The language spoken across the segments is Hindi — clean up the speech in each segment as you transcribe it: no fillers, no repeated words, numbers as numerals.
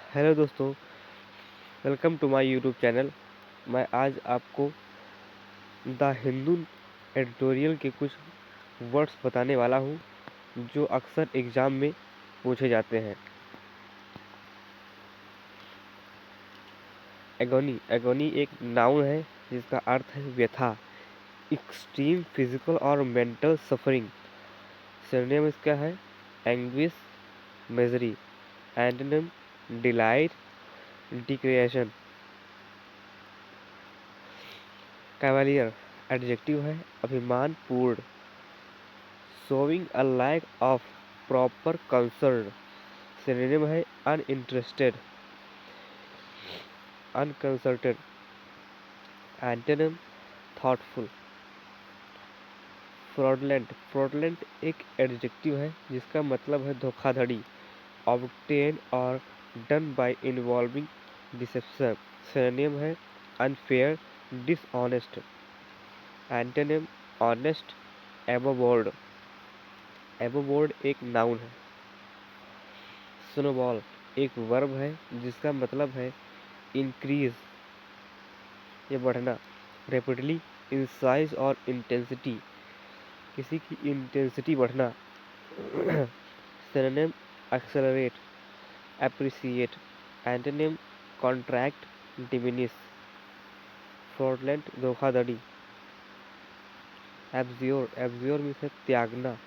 हेलो दोस्तों, welcome to my YouTube channel. मैं आज आपको द हिंदू एडिटोरियल के कुछ वर्ड्स बताने वाला हूँ जो अक्सर एग्ज़ाम में पूछे जाते हैं। एगोनी एगोनी एक नाउन है जिसका अर्थ है व्यथा, एक्सट्रीम फिजिकल और मेंटल सफरिंग। सिनोनिम इसका है anguish, misery. Antonym delight, decreation. Cavalier adjective है अभिमान पूर्ण, showing a lack of proper concern। Synonym है uninterested, unconsulted. Antonym thoughtful. Fraudulent fraudulent एक एडजेक्टिव है जिसका मतलब है धोखाधड़ी, ऑब्टेन और done by involving deception. Synonym है unfair, dishonest. Antonym honest, aboveboard. Aboveboard एक नाउन है। स्नोबॉल एक वर्ब है जिसका मतलब है इंक्रीज, ये बढ़ना, रेपिडली इन साइज और इंटेंसिटी, किसी की इंटेंसिटी बढ़ना। Synonym accelerate, appreciate. Antonym contract, diminish. Fraudulent धोखाधड़ी। एब्ज्योर एब्ज्योर मीन्स है त्यागना,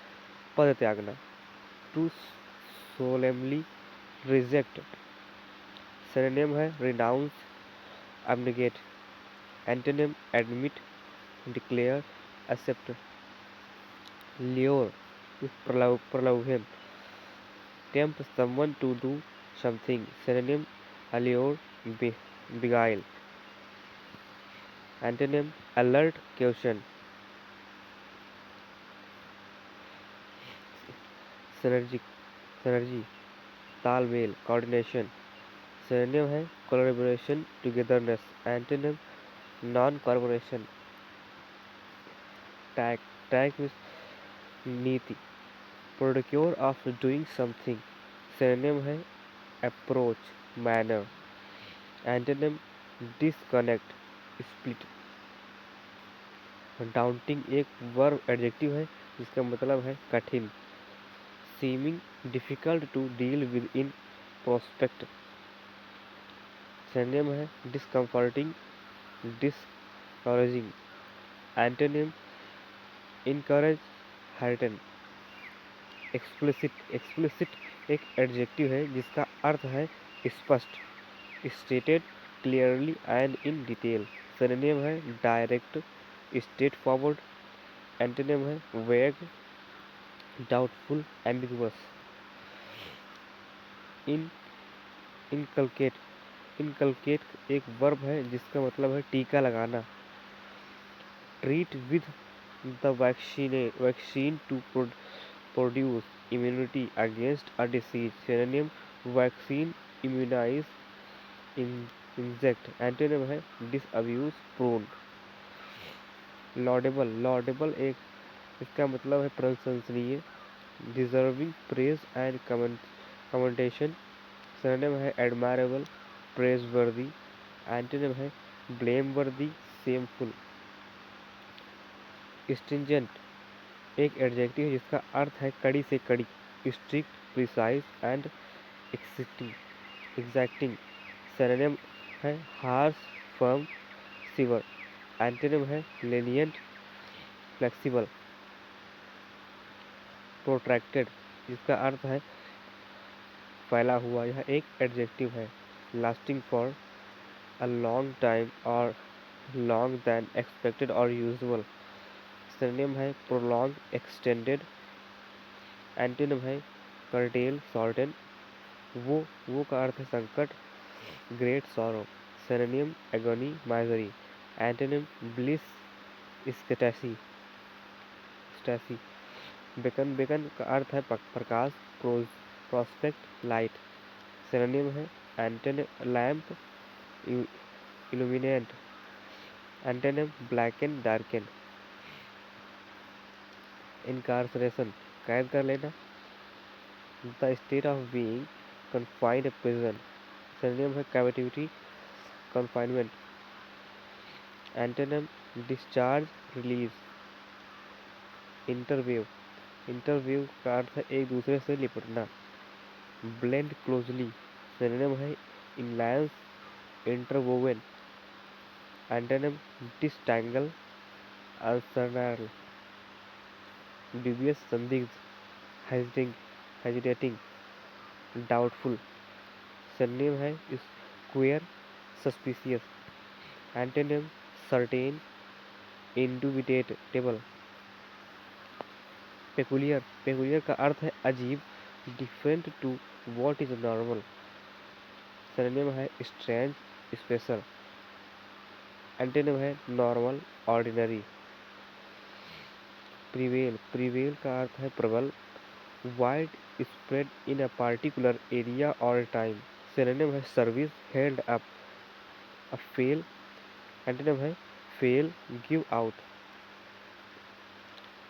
पद त्यागना। To solemnly reject. सिनोनिम है renounce, abnegate। Antonym admit, declare, accept. Lure प्रलोभन, tempt someone to do something. Synonym allure, beguile। Antonym alert, question. Synergy तालमेल, कोऑर्डिनेशन। सिनोनिम है collaboration, togetherness. Antonym non corporation. Tact नीति, procedure of doing something. Synonym है approach, manner. Antonym disconnect, split. Daunting एक वर्ब एडजेक्टिव है जिसका मतलब है कठिन, seeming difficult to deal with in prospect. Synonym है discomforting, discouraging. Antonym encourage, hearten. Explicit एक एडजेक्टिव है जिसका अर्थ है स्पष्ट, stated clearly and in detail. Synonym है डायरेक्ट, स्ट्रेट फॉरवर्ड। एंटोनिम है vague, doubtful, ambiguous. In inculcate inculcate एक वर्ब है जिसका मतलब है टीका लगाना। Treat with the vaccine to produce immunity against a disease. Synonym vaccine, immunise, inject. Antonym है डिसअब्यूज, प्रोन। लॉडेबल एक इसका मतलब है प्रशंसनीय, डिजर्विंग प्रेज एंड कमेंटेशन। सिनोनिम है एडमायरेबल, प्रेजवर्दी। एंटोनिम है ब्लेमवर्दी, शेमफुल। स्ट्रिंजेंट एक एडजेक्टिव है जिसका अर्थ है कड़ी से कड़ी, स्ट्रिक्ट, प्रिसाइज एंड एग्जैक्टिंग। सिनोनिम है हार्श, फर्म, सिवर। एंटोनिम है लेनियंट, फ्लेक्सिबल। प्रोट्रैक्टेड जिसका अर्थ है फैला हुआ, यह एक एडजेक्टिव है। Lasting for a long time और लॉन्ग दैन एक्सपेक्टेड और यूजुअल। सिनोनिम है प्रोलॉन्ग, एक्सटेंडेड। एंटोनिम है कर्टेल, शॉर्टेन। वो का अर्थ है संकट, great sorrow. Synonym agony, misery. Antonym bliss, ecstasy. Beacon का अर्थ है प्रकाश, प्रोस्पेक्ट, लाइट। सिनोनिम है antonym lamp, illuminate. Antonym blacken, darken. Incarceration कैद कर लेना, the state of being confined, prison. Synonym है cavity, confinement. Antonym discharge, release. Interview, interview का अर्थ है एक दूसरे से निपटना। ब्लेंड क्लोजली, सिनोनिम है इनलाइंस, इंटरवोवेन। Antonym डिसटैंगल, unsnarl. ड्यूबियस, संदिग्ध, हेजिटिंग, हेजिटेटिंग, डाउटफुल। सिनोनिम है square, suspicious. Antonym certain, indubitable. Peculiar, peculiar का अर्थ है अजीब, different to what is normal. Synonym है स्ट्रेंज, स्पेशल। एंटोनिम है नॉर्मल, ऑर्डिनरी। प्रिवेल, प्रिवेल का अर्थ है प्रबल, widespread in a particular area और टाइम। सिनोनिम है service, held up, avail. Antonym है fail, give out.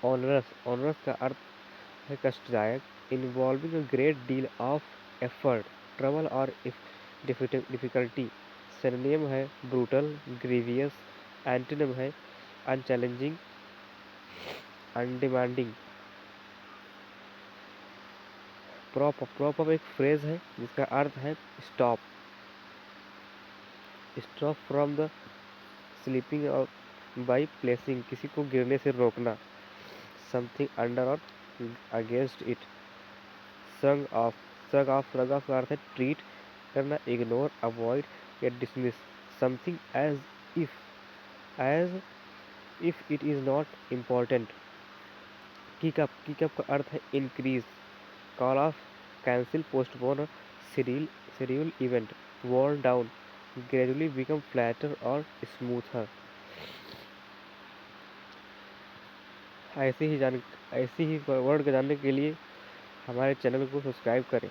Onerous, onerous का अर्थ है कष्टदायक, involving a great deal of effort, trouble और डिफिकल्टी। सिनोनिम है ब्रूटल, ग्रीवियस। एंटोनिम है अनचैलेंजिंग, अनडिमांडिंग। प्रॉप, प्रॉप एक फ्रेज है जिसका अर्थ है stop, stop from the slipping और बाई प्लेसिंग, किसी को गिरने से रोकना। समथिंग अंडर और against it. Shrug off, shrug off, shrug off का अर्थ है ट्रीट करना, इग्नोर, अवॉइड या dismiss. Something as if it is not important. Kick up का अर्थ है increase, call off, cancel, postpone, schedule event. Wall down, gradually become flatter और स्मूथर। ऐसे ही वर्ड को जानने के लिए हमारे चैनल को सब्सक्राइब करें।